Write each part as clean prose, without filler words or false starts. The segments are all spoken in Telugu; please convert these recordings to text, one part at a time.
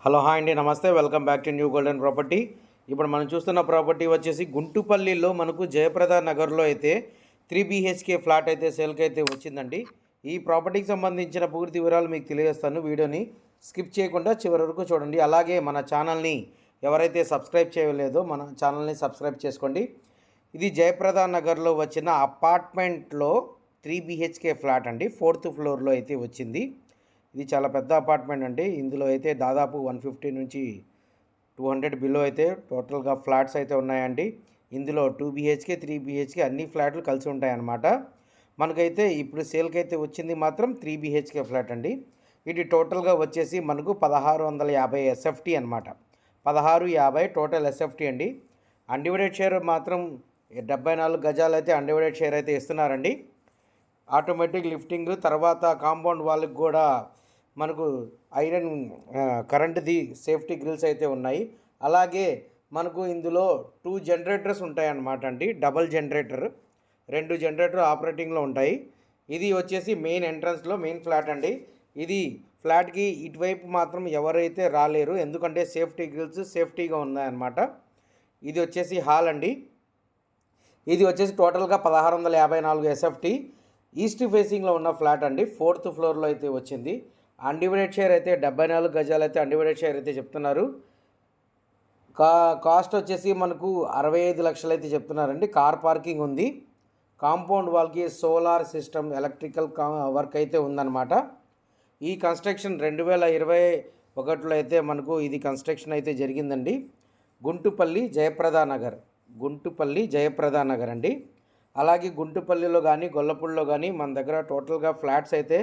హలో హాయ్ అండి, నమస్తే. Welcome back to new golden property. ఇప్పుడు మనం చూస్తున్న ప్రాపర్టీ వచ్చేసి గుంటుపల్లిలో మనకు జయప్రద నగర్లో అయితే 3 BHK ఫ్లాట్ అయితే సేల్కి అయితే వచ్చిందండి. ఈ ప్రాపర్టీకి సంబంధించిన పూర్తి వివరాలు మీకు తెలియజేస్తాను. వీడియోని స్కిప్ చేయకుండా చివరి వరకు చూడండి. అలాగే మన ఛానల్ని ఎవరైతే సబ్స్క్రైబ్ చేయలేదో మన ఛానల్ని సబ్స్క్రైబ్ చేసుకోండి. ఇది జయప్రద నగర్లో వచ్చిన అపార్ట్మెంట్లో 3 BHK ఫ్లాట్ అండి. 4th ఫ్లోర్లో అయితే వచ్చింది. ఇది చాలా పెద్ద అపార్ట్మెంట్ అండి. ఇందులో అయితే దాదాపు 150 నుంచి 200 బిలో అయితే టోటల్గా ఫ్లాట్స్ అయితే ఉన్నాయండి. ఇందులో 2 BHK 3 BHK అన్ని ఫ్లాట్లు కలిసి ఉంటాయన్నమాట. మనకైతే ఇప్పుడు సేల్కి అయితే వచ్చింది మాత్రం 3 BHK ఫ్లాట్ అండి. ఇది టోటల్గా వచ్చేసి మనకు 1650 SFT అనమాట. 1650 టోటల్ SFT అండి. అన్డివైడెడ్ షేర్ మాత్రం 74 గజాలు అయితే అన్డివైడెడ్ షేర్ అయితే ఇస్తున్నారండి. ఆటోమేటిక్ లిఫ్టింగ్, తర్వాత కాంపౌండ్ వాళ్ళకి కూడా మనకు ఐరన్ కరెంట్ది సేఫ్టీ గ్రిల్స్ అయితే ఉన్నాయి. అలాగే మనకు ఇందులో 2 జనరేటర్స్ ఉంటాయన్నమాట అండి. డబల్ జనరేటర్, 2 జనరేటర్ ఆపరేటింగ్లో ఉంటాయి. ఇది వచ్చేసి మెయిన్ ఎంట్రన్స్లో మెయిన్ ఫ్లాట్ అండి. ఇది ఫ్లాట్కి ఇటువైపు మాత్రం ఎవరైతే రాలేరు, ఎందుకంటే సేఫ్టీ గ్రిల్స్ సేఫ్టీగా ఉన్నాయన్నమాట. ఇది వచ్చేసి హాల్ అండి. ఇది వచ్చేసి టోటల్గా 1654 SFT ఈస్ట్ ఫేసింగ్లో ఉన్న ఫ్లాట్ అండి. 4th ఫ్లోర్లో అయితే వచ్చింది. అన్డివైడెడ్ షేర్ అయితే 74 గజాలు అయితే అన్డివైడెడ్ షేర్ అయితే చెప్తున్నారు. కాస్ట్ వచ్చేసి మనకు 65 లక్షలు అయితే చెప్తున్నారండి. కార్ పార్కింగ్ ఉంది. కాంపౌండ్ వాల్కి సోలార్ సిస్టమ్, ఎలక్ట్రికల్ వర్క్ అయితే ఉందన్నమాట. ఈ కన్స్ట్రక్షన్ 2021లో అయితే మనకు ఇది కన్స్ట్రక్షన్ అయితే జరిగిందండి. గుంటుపల్లి జయప్రద నగర్ అండి. అలాగే గుంటుపల్లిలో కానీ గొల్లపూడిలో కానీ మన దగ్గర టోటల్గా ఫ్లాట్స్ అయితే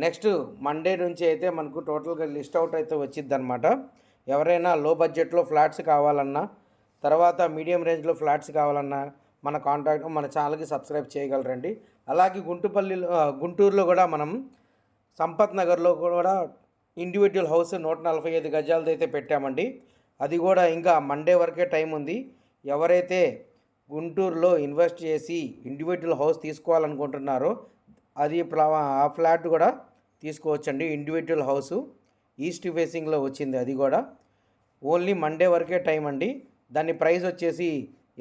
నెక్స్ట్ మండే నుంచి అయితే మనకు టోటల్గా లిస్ట్ అవుట్ అయితే వచ్చింది అనమాట. ఎవరైనా లో బడ్జెట్లో ఫ్లాట్స్ కావాలన్నా, తర్వాత మీడియం రేంజ్లో ఫ్లాట్స్ కావాలన్నా మన ఛానల్కి సబ్స్క్రైబ్ చేయగలరండి. అలాగే గుంటూరులో కూడా మనం సంపత్ నగర్లో కూడా ఇండివిజువల్ హౌస్ 145 గజాలది అయితే పెట్టామండి. అది కూడా ఇంకా మండే వరకే టైం ఉంది. ఎవరైతే గుంటూరులో ఇన్వెస్ట్ చేసి ఇండివిజువల్ హౌస్ తీసుకోవాలనుకుంటున్నారో అది ఆ ఫ్లాట్ కూడా తీసుకోవచ్చండి. ఇండివిజువల్ హౌసు ఈస్ట్ ఫేసింగ్లో వచ్చింది. అది కూడా ఓన్లీ మండే వరకే టైం అండి. దాని ప్రైస్ వచ్చేసి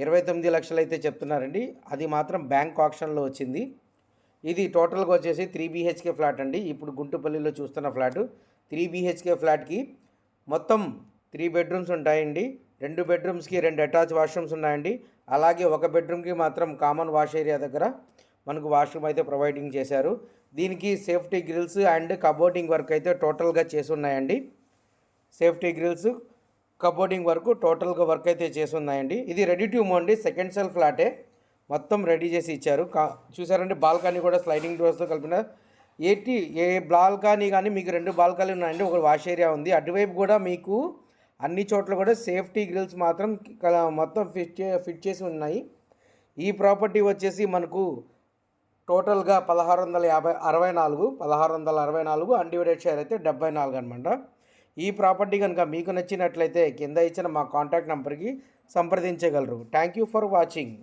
29 లక్షలు అయితే చెప్తున్నారండి. అది మాత్రం బ్యాంక్ ఆప్షన్లో వచ్చింది. ఇది టోటల్గా వచ్చేసి 3 BHK ఫ్లాట్ అండి. ఇప్పుడు గుంటుపల్లిలో చూస్తున్న ఫ్లాటు 3 BHK ఫ్లాట్కి మొత్తం 3 బెడ్రూమ్స్ ఉంటాయండి. 2 బెడ్రూమ్స్కి 2 అటాచ్ వాష్రూమ్స్ ఉన్నాయండి. అలాగే ఒక బెడ్రూమ్కి మాత్రం కామన్ వాష్ ఏరియా దగ్గర మనకు వాష్రూమ్ అయితే ప్రొవైడింగ్ చేశారు. దీనికి safety grills and cupboarding work అయితే టోటల్గా చేసి ఉన్నాయండి. సేఫ్టీ గ్రిల్స్, కబోర్డింగ్ వర్క్ టోటల్గా వర్క్ అయితే చేసి ఉన్నాయండి. ఇది రెడీ టు మూవ్ అండి. సెకండ్ సెల్ ఫ్లాటే, మొత్తం రెడీ చేసి ఇచ్చారు. చూసారంటే బాల్కనీ కూడా స్లైడింగ్ డోర్స్తో కలిపిన ఏ బాల్కనీ కానీ మీకు 2 బాల్కనీ ఉన్నాయండి. ఒక వాష్ ఏరియా ఉంది. అటువైపు కూడా మీకు అన్ని చోట్ల కూడా సేఫ్టీ గ్రిల్స్ మాత్రం మొత్తం ఫిట్ చేసి ఉన్నాయి. ఈ ప్రాపర్టీ వచ్చేసి మనకు టోటల్గా 1664 అన్డివైడెడ్ షేర్ అయితే 74 అనమాట. ఈ ప్రాపర్టీ కనుక మీకు నచ్చినట్లయితే కింద ఇచ్చిన మా కాంటాక్ట్ నెంబర్కి సంప్రదించగలరు. Thank you for watching.